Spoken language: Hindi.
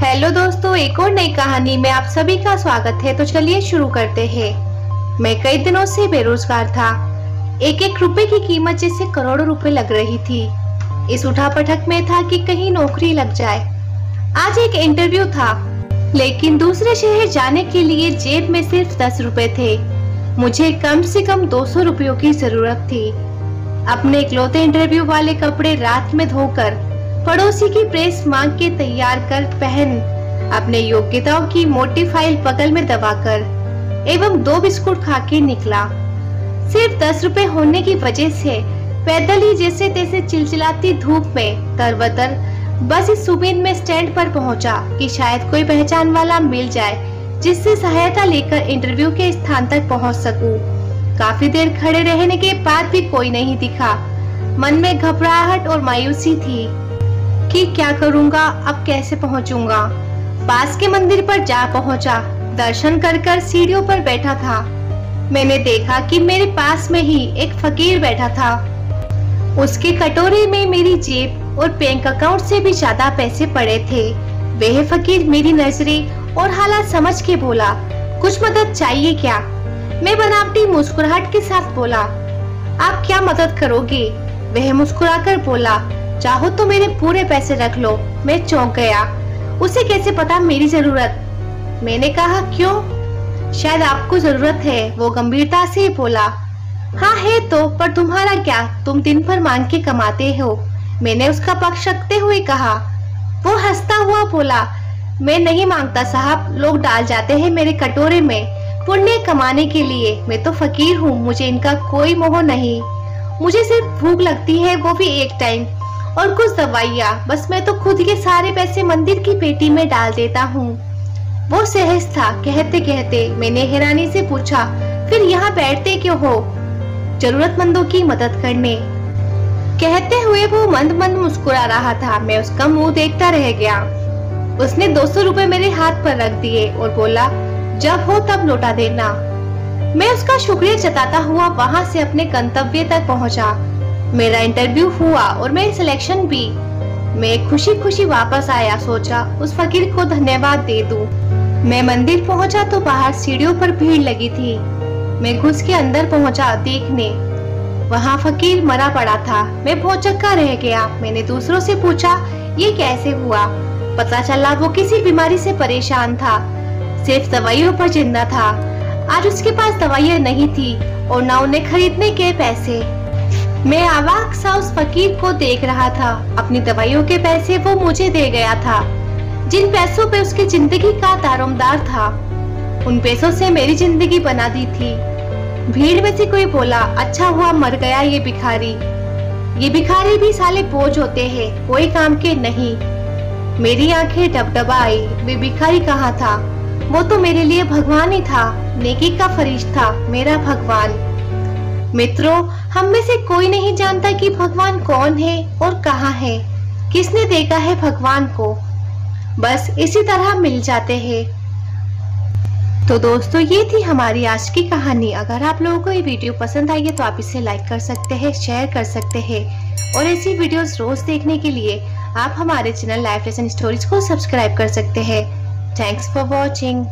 हेलो दोस्तों, एक और नई कहानी में आप सभी का स्वागत है। तो चलिए शुरू करते हैं। मैं कई दिनों से बेरोजगार था। एक एक रुपए की कीमत जैसे करोड़ों रुपए लग रही थी। इस उठापटक में था कि कहीं नौकरी लग जाए। आज एक इंटरव्यू था, लेकिन दूसरे शहर जाने के लिए जेब में सिर्फ 10 रुपए थे। मुझे कम से कम 200 रुपयों की जरूरत थी। अपने इकलौते इंटरव्यू वाले कपड़े रात में धोकर पड़ोसी की प्रेस मांग के तैयार कर पहन, अपने योग्यताओं की मोटी फाइल बगल में दबाकर एवं 2 बिस्कुट खा के निकला। सिर्फ 10 रुपए होने की वजह से पैदल ही जैसे तैसे चिलचिलाती धूप में तरबतर बस इस उम्मीद में स्टैंड पर पहुंचा कि शायद कोई पहचान वाला मिल जाए जिससे सहायता लेकर इंटरव्यू के स्थान तक पहुंच सकूं। काफी देर खड़े रहने के बाद भी कोई नहीं दिखा। मन में घबराहट और मायूसी थी कि क्या करूंगा, अब कैसे पहुंचूंगा। पास के मंदिर पर जा पहुंचा। दर्शन कर सीढ़ियों पर बैठा था। मैंने देखा कि मेरे पास में ही एक फकीर बैठा था। उसके कटोरे में मेरी जेब और बैंक अकाउंट से भी ज्यादा पैसे पड़े थे। वह फकीर मेरी नजरें और हालात समझ के बोला, कुछ मदद चाहिए क्या? मैं बनावटी मुस्कुराहट के साथ बोला, आप क्या मदद करोगे? वह मुस्कुराकर बोला, चाहो तो मेरे पूरे पैसे रख लो। मैं चौंक गया। उसे कैसे पता मेरी जरूरत? मैंने कहा, क्यों? शायद आपको जरूरत है। वो गंभीरता से बोला, हाँ है तो, पर तुम्हारा क्या? तुम दिन भर मांग के कमाते हो। मैंने उसका पक्ष रखते हुए कहा। वो हंसता हुआ बोला, मैं नहीं मांगता साहब, लोग डाल जाते हैं मेरे कटोरे में पुण्य कमाने के लिए। मैं तो फकीर हूँ, मुझे इनका कोई मोह नहीं। मुझे सिर्फ भूख लगती है, वो भी एक टाइम, और कुछ दवाइयाँ। बस मैं तो खुद के सारे पैसे मंदिर की पेटी में डाल देता हूँ। वो सहज था। कहते कहते मैंने हैरानी से पूछा, फिर यहाँ बैठते क्यों हो? जरूरतमंदों की मदद करने। कहते हुए वो मंद मंद मुस्कुरा रहा था। मैं उसका मुंह देखता रह गया। उसने 200 रुपए मेरे हाथ पर रख दिए और बोला, जब हो तब लौटा देना। मैं उसका शुक्रिया जताता हुआ वहाँ से अपने गंतव्य तक पहुँचा। मेरा इंटरव्यू हुआ और मेरी सिलेक्शन भी। मैं खुशी खुशी वापस आया। सोचा उस फकीर को धन्यवाद दे दूं। मैं मंदिर पहुंचा तो बाहर सीढ़ियों पर भीड़ लगी थी। मैं घुस के अंदर पहुंचा देखने। वहां फकीर मरा पड़ा था। मैं भौचक्का रह गया। मैंने दूसरों से पूछा, ये कैसे हुआ? पता चला वो किसी बीमारी से परेशान था, सिर्फ दवाइयों पर जिंदा था। आज उसके पास दवाइयाँ नहीं थी और न उन्हें खरीदने के पैसे। मैं अवाक सा उस फकीर को देख रहा था। अपनी दवाइयों के पैसे वो मुझे दे गया था, जिन पैसों पे उसकी जिंदगी का दारोमदार था। उन पैसों से मेरी जिंदगी बना दी थी। भीड़ में से कोई बोला, अच्छा हुआ मर गया ये भिखारी। ये भिखारी भी साले बोझ होते हैं, कोई काम के नहीं। मेरी आंखें डबडबा आई। वे भिखारी कहाँ था? वो तो मेरे लिए भगवान ही था, नेकी का फरिश्ता, मेरा भगवान। मित्रों, हम में से कोई नहीं जानता कि भगवान कौन है और कहाँ है, किसने देखा है भगवान को। बस इसी तरह मिल जाते हैं। तो दोस्तों, ये थी हमारी आज की कहानी। अगर आप लोगों को ये वीडियो पसंद आई है तो आप इसे लाइक कर सकते हैं, शेयर कर सकते हैं, और ऐसी वीडियोस रोज देखने के लिए आप हमारे चैनल लाइफ लेसन स्टोरीज को सब्सक्राइब कर सकते हैं। Thanks for watching.